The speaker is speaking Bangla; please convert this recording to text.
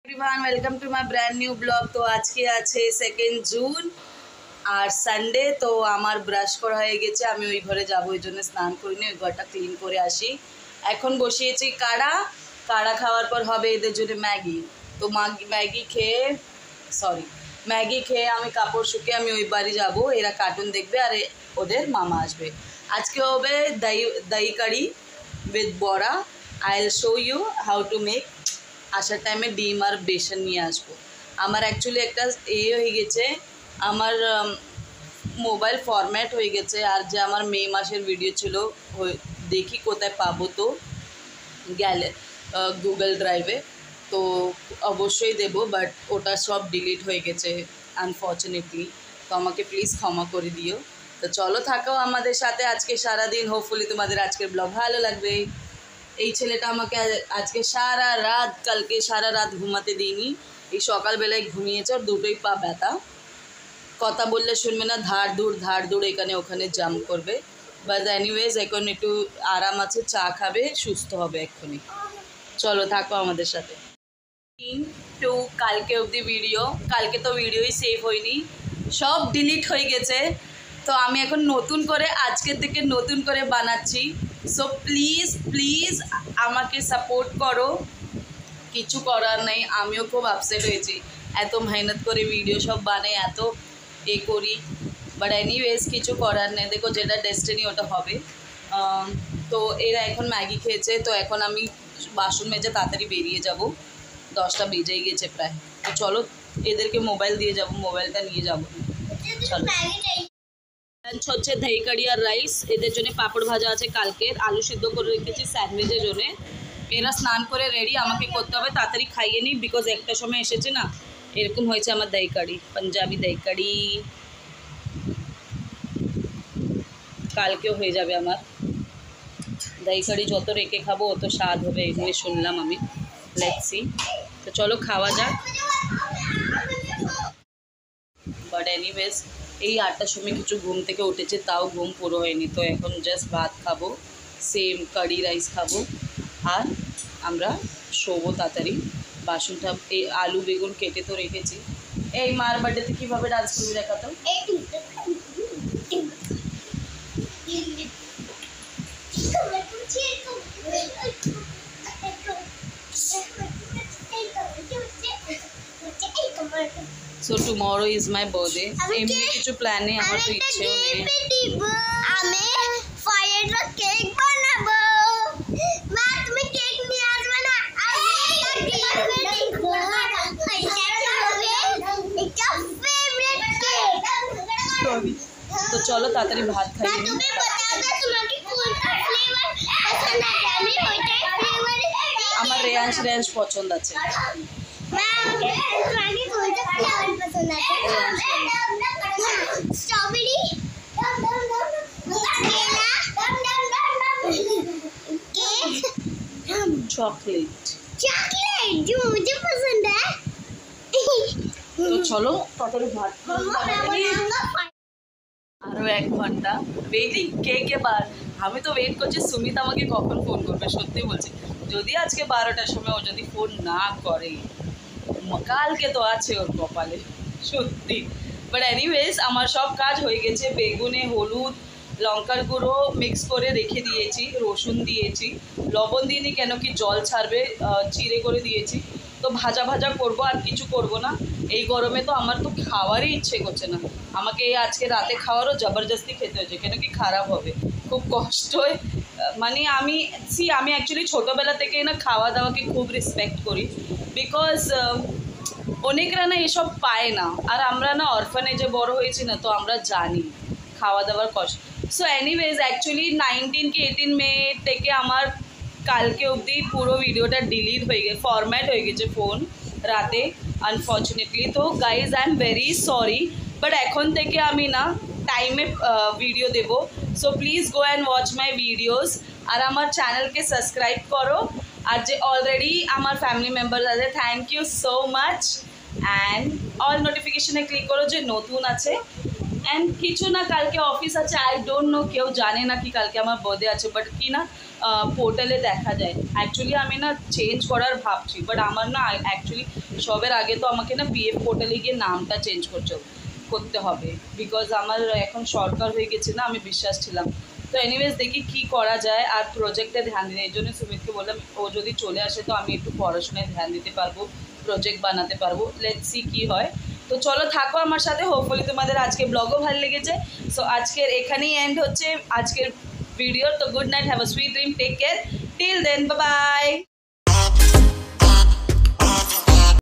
Everyone welcome to my brand new blog. तो आज के আছে 2 জুন আর সানডে। তো আমার ব্রাশ করা হয়ে গেছে, আমি ওই ঘরে যাব, ওই জন্য স্নান করে নিয়ে ওই ঘরটা ক্লিন করে আসি। এখন বসিয়েছি কাড়া। কাড়া খাওয়ার পর হবে এদের জন্য ম্যাগি। তো ম্যাগি খেয়ে আমি কাপড় শুকিয়ে আমি ওই বাড়ি যাব। এরা কার্টুন দেখবে আর ওদের মামা আসবে। আজকে হবে দই কারি উইথ বড়া। I will show you how to make. আসার টাইমে ডিম আর বেসন নিয়ে আসবো। আমার অ্যাকচুয়ালি একটা হয়ে গেছে, আমার মোবাইল ফরম্যাট হয়ে গেছে। আর যে আমার মে মাসের ভিডিও ছিল দেখি কোথায় পাবো, তো গেলে গুগল ড্রাইভে তো অবশ্যই দেবো, বাট ওটা সব ডিলিট হয়ে গেছে আনফর্চুনেটলি। তো আমাকে প্লিজ ক্ষমা করে দিও। তো চলো থাকো আমাদের সাথে আজকে সারাদিন। হোপফুলি তোমাদের আজকের ব্লগ ভালো লাগবে। এই ছেলেটা আমাকে আজকে সারা রাত, কালকে সারা রাত ঘুমাতে দিইনি। এই সকালবেলায় ঘুমিয়েছে, ওর দুটোই পা ব্যথা, কথা বললে শুনবে না, ধার দূর এখানে ওখানে জাম্প করবে। বাট এনিওয়েজ এখন একটু আরাম আছে, চা খাবে, সুস্থ হবে এক্ষুনি। চলো থাকো আমাদের সাথে। টু কালকে অবধি ভিডিও, কালকে তো ভিডিওই সেভ হয়নি, সব ডিলিট হয়ে গেছে। তো আমি এখন নতুন করে আজকের থেকে নতুন করে বানাচ্ছি। সো প্লিজ প্লিজ আমাকে সাপোর্ট করো। কিছু করার নেই, আমিও খুব আপসেট হয়েছি, এত মেহনত করে ভিডিও সব বানাই, এত করি, বাট এনিওয়েজ কিছু করার নেই। দেখো যেটা ডেস্টিনি ওটা হবে। তো এরা এখন ম্যাগি খেয়েছে, তো এখন আমি বাসন মেজে তাড়াতাড়ি বেরিয়ে যাব। 10টা বেজেই গেছে প্রায়। তো চলো এদেরকে মোবাইল দিয়ে যাব, মোবাইলটা নিয়ে যাবো। চলো লাঞ্চ হচ্ছে দই কারি আর রাইস। এদের জন্য পাঁপড় ভাজা আছে, কালকের আলু সিদ্ধ করে রেখেছি স্যান্ডউইচের জন্যে। এরা স্নান করে রেডি, আমাকে করতে হবে তাড়াতাড়ি খাইয়ে নিই, বিকজ একটা সময় এসেছে না, এরকম হয়েছে আমার দই কারি, পাঞ্জাবি দই কারি। কালকেও হয়ে যাবে আমার দই কারি, যত রেখে খাবো অত স্বাদ হবে, এগুলো শুনলাম আমি। Let's see. তো চলো খাওয়া যাক। বাট এনিওয়েজ এই 8টার সময় কিছু ঘুম থেকে উঠেছে, তাও ঘুম পুরো হয়নি। তো এখন জাস্ট ভাত খাবো, সেম কারি রাইস খাবো, আর আমরা শোবো তাড়াতাড়ি। বাসনটা এই আলু বেগুন কেটে তো রেখেছি। এই মার বার্থডেতে কীভাবে ডান্স করবি দেখা তো। So tomorrow is my birthday. এমনি কিছু প্ল্যানে আমার তো ইচ্ছেও নেই। আমি ফায়ারটা কেক বানাবো। মা তুমি কেক নিয়ে আসবে না? এটা ফেভারিট কেক। তো চলো তাড়াতাড়ি ভাত খাই। তুমি বাতা দাও তোমাকে কোনটা ফ্লেভার পছন্দ আছে, আমি ওইটাই ফ্লেভার। আমার রেয়ান্স পছন্দ আছে। स्ट्रॉबेरी, चॉकलेट जो मुझे पसंद है। तो चलो তাড়াতাড়ি ভাত আরও 1 ঘন্টা ওয়েটিং। কে বার আমি তো ওয়েট করছি সুমিত আমাকে কখন ফোন করবে। সত্যি বলছি, যদি আজকে 12টার সময় ও যদি ফোন না করে, কালকে তো আছে ওর কপালে সত্যি। বাট এনিওয়েজ আমার সব কাজ হয়ে গেছে। বেগুনে হলুদ লঙ্কার গুঁড়ো মিক্স করে রেখে দিয়েছি, রসুন দিয়েছি, লবণ দিইনি কেন কি জল ছাড়বে, চিড়ে করে দিয়েছি। তো ভাজা করব, আর কিছু করব না। এই গরমে তো আমার তো খাওয়ারই ইচ্ছে করছে না। আমাকে এই আজকে রাতে খাওয়ারও জবরদস্তি খেতে হয়েছে, কেন কি খারাপ হবে, খুব কষ্ট হয়। মানে আমি অ্যাকচুয়ালি ছোটোবেলা থেকে না খাওয়া দাওয়াকে খুব রেসপেক্ট করি, বিকজ অনেকরা না এসব পায় না, আর আমরা না অরফানেজে বড় হয়েছি না, তো আমরা জানি খাওয়া দাওয়ার কষ্ট। সো এনিওয়েজ অ্যাকচুয়ালি 19 কি 18 মে থেকে আমার কালকে অবধি পুরো ভিডিওটা ডিলিট হয়ে গেছে, ফরম্যাট হয়ে গেছে ফোন রাতে আনফর্চুনেটলি। তো guys I am very sorry, but এখন থেকে আমি না টাইমে ভিডিও দেবো। So please go and watch my videos, আর আমার চ্যানেলকে সাবস্ক্রাইব করো। আর যে অলরেডি আমার ফ্যামিলি মেম্বার্স আছে, thank you so much. And all নোটিফিকেশানে ক্লিক করো যে নতুন আছে। অ্যান্ড কিছু না, কালকে অফিস আছে, আই ডোন্ট নো, কেউ জানে না কি কালকে আমার বার্থডে আছে, বাট কি না পোর্টালে দেখা যায়। অ্যাকচুয়ালি আমি না চেঞ্জ করার ভাবছি, বাট আমার না অ্যাকচুয়ালি সবের আগে তো আমাকে না পিএফ পোর্টালে গিয়ে নামটা চেঞ্জ করতে হবে, বিকজ আমার এখন সরকার হয়ে গেছে না, আমি বিশ্বাস ছিলাম। তো এনিওয়েজ দেখি কি করা যায়, আর প্রজেক্টে ধ্যান দিই, এই জন্য সুমিতকে বললাম ও যদি চলে আসে তো আমি একটু পড়াশোনায় ধ্যান দিতে পারবো, প্রজেক্ট বানাতে পারবো, লেটস সি কী হয়। তো চলো থাকো আমার সাথে, হোপফুলি তোমাদের আজকে ব্লগও ভালো লেগেছে। সো আজকের এখানেই এন্ড হচ্ছে আজকের ভিডিও। তো good night, have a sweet dream, take care, till then, bye by.